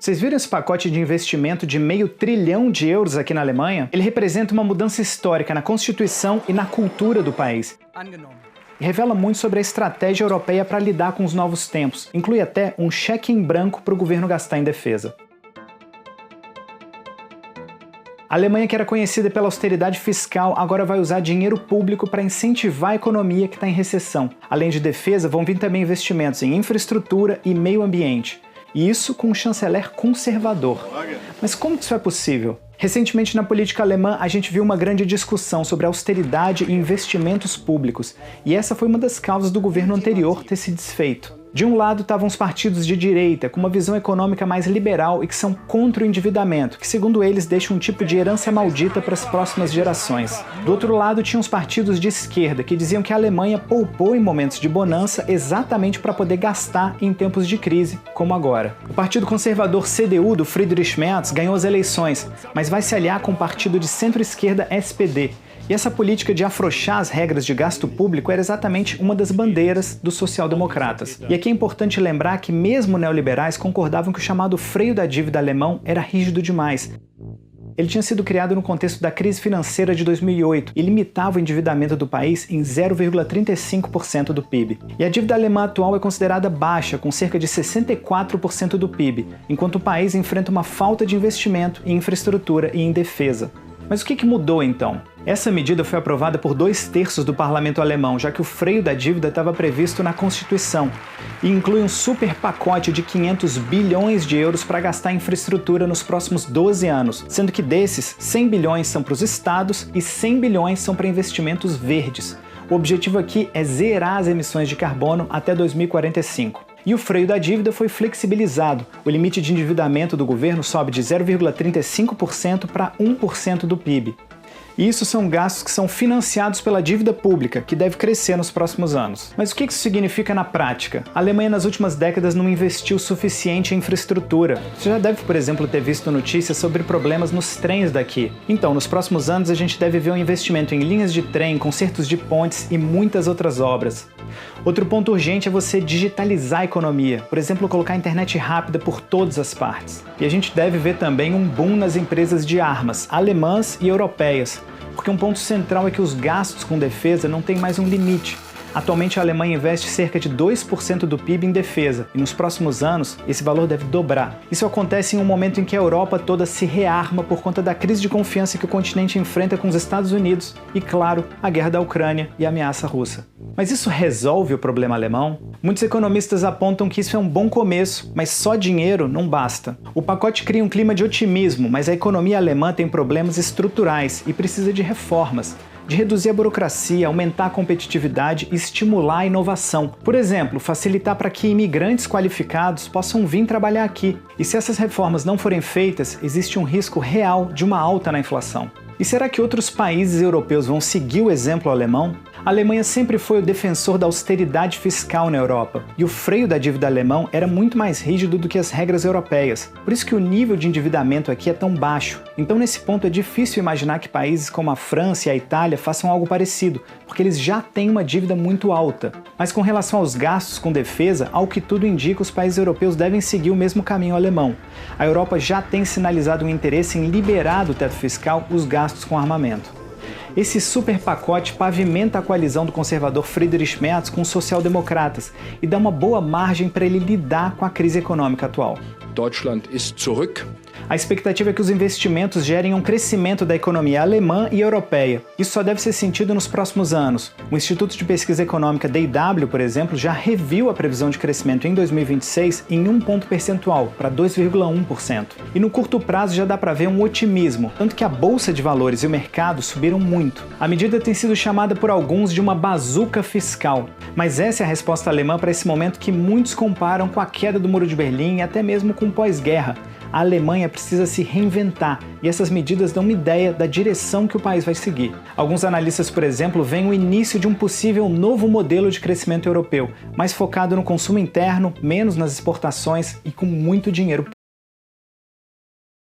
Vocês viram esse pacote de investimento de €500 bilhão aqui na Alemanha? Ele representa uma mudança histórica na Constituição e na cultura do país. E revela muito sobre a estratégia europeia para lidar com os novos tempos. Inclui até um cheque em branco para o governo gastar em defesa. A Alemanha, que era conhecida pela austeridade fiscal, agora vai usar dinheiro público para incentivar a economia que está em recessão. Além de defesa, vão vir também investimentos em infraestrutura e meio ambiente. E isso com um chanceler conservador. Mas como que isso é possível? Recentemente, na política alemã, a gente viu uma grande discussão sobre austeridade e investimentos públicos. E essa foi uma das causas do governo anterior ter se desfeito. De um lado estavam os partidos de direita, com uma visão econômica mais liberal e que são contra o endividamento, que segundo eles deixa um tipo de herança maldita para as próximas gerações. Do outro lado tinham os partidos de esquerda, que diziam que a Alemanha poupou em momentos de bonança exatamente para poder gastar em tempos de crise, como agora. O partido conservador CDU do Friedrich Merz ganhou as eleições, mas vai se aliar com o partido de centro-esquerda SPD. E essa política de afrouxar as regras de gasto público era exatamente uma das bandeiras dos social-democratas. E aqui é importante lembrar que mesmo neoliberais concordavam que o chamado freio da dívida alemão era rígido demais. Ele tinha sido criado no contexto da crise financeira de 2008 e limitava o endividamento do país em 0,35% do PIB. E a dívida alemã atual é considerada baixa, com cerca de 64% do PIB, enquanto o país enfrenta uma falta de investimento em infraestrutura e em defesa. Mas o que mudou então? Essa medida foi aprovada por 2/3 do parlamento alemão, já que o freio da dívida estava previsto na Constituição, e inclui um super pacote de €500 bilhões para gastar em infraestrutura nos próximos 12 anos, sendo que desses, 100 bilhões são para os estados e 100 bilhões são para investimentos verdes. O objetivo aqui é zerar as emissões de carbono até 2045. E o freio da dívida foi flexibilizado. O limite de endividamento do governo sobe de 0,35% para 1% do PIB. E isso são gastos que são financiados pela dívida pública, que deve crescer nos próximos anos. Mas o que isso significa na prática? A Alemanha nas últimas décadas não investiu o suficiente em infraestrutura. Você já deve, por exemplo, ter visto notícias sobre problemas nos trens daqui. Então, nos próximos anos a gente deve ver um investimento em linhas de trem, consertos de pontes e muitas outras obras. Outro ponto urgente é você digitalizar a economia, por exemplo, colocar a internet rápida por todas as partes. E a gente deve ver também um boom nas empresas de armas, alemãs e europeias, porque um ponto central é que os gastos com defesa não têm mais um limite. Atualmente a Alemanha investe cerca de 2% do PIB em defesa, e nos próximos anos esse valor deve dobrar. Isso acontece em um momento em que a Europa toda se rearma por conta da crise de confiança que o continente enfrenta com os Estados Unidos e, claro, a guerra da Ucrânia e a ameaça russa. Mas isso resolve o problema alemão? Muitos economistas apontam que isso é um bom começo, mas só dinheiro não basta. O pacote cria um clima de otimismo, mas a economia alemã tem problemas estruturais e precisa de reformas. De reduzir a burocracia, aumentar a competitividade e estimular a inovação. Por exemplo, facilitar para que imigrantes qualificados possam vir trabalhar aqui. E se essas reformas não forem feitas, existe um risco real de uma alta na inflação. E será que outros países europeus vão seguir o exemplo alemão? A Alemanha sempre foi o defensor da austeridade fiscal na Europa, e o freio da dívida alemão era muito mais rígido do que as regras europeias. Por isso que o nível de endividamento aqui é tão baixo. Então, nesse ponto, é difícil imaginar que países como a França e a Itália façam algo parecido, porque eles já têm uma dívida muito alta. Mas com relação aos gastos com defesa, ao que tudo indica, os países europeus devem seguir o mesmo caminho alemão. A Europa já tem sinalizado um interesse em liberar do teto fiscal os gastos com armamento. Esse super pacote pavimenta a coalizão do conservador Friedrich Merz com os social-democratas e dá uma boa margem para ele lidar com a crise econômica atual. Deutschland ist zurück. A expectativa é que os investimentos gerem um crescimento da economia alemã e europeia. Isso só deve ser sentido nos próximos anos. O Instituto de Pesquisa Econômica DIW, por exemplo, já reviu a previsão de crescimento em 2026 em 1 ponto percentual, para 2,1%. E no curto prazo já dá para ver um otimismo, tanto que a Bolsa de Valores e o mercado subiram muito. A medida tem sido chamada por alguns de uma bazuca fiscal. Mas essa é a resposta alemã para esse momento que muitos comparam com a queda do Muro de Berlim e até mesmo com o pós-guerra. A Alemanha precisa se reinventar e essas medidas dão uma ideia da direção que o país vai seguir. Alguns analistas, por exemplo, veem o início de um possível novo modelo de crescimento europeu, mais focado no consumo interno, menos nas exportações e com muito dinheiro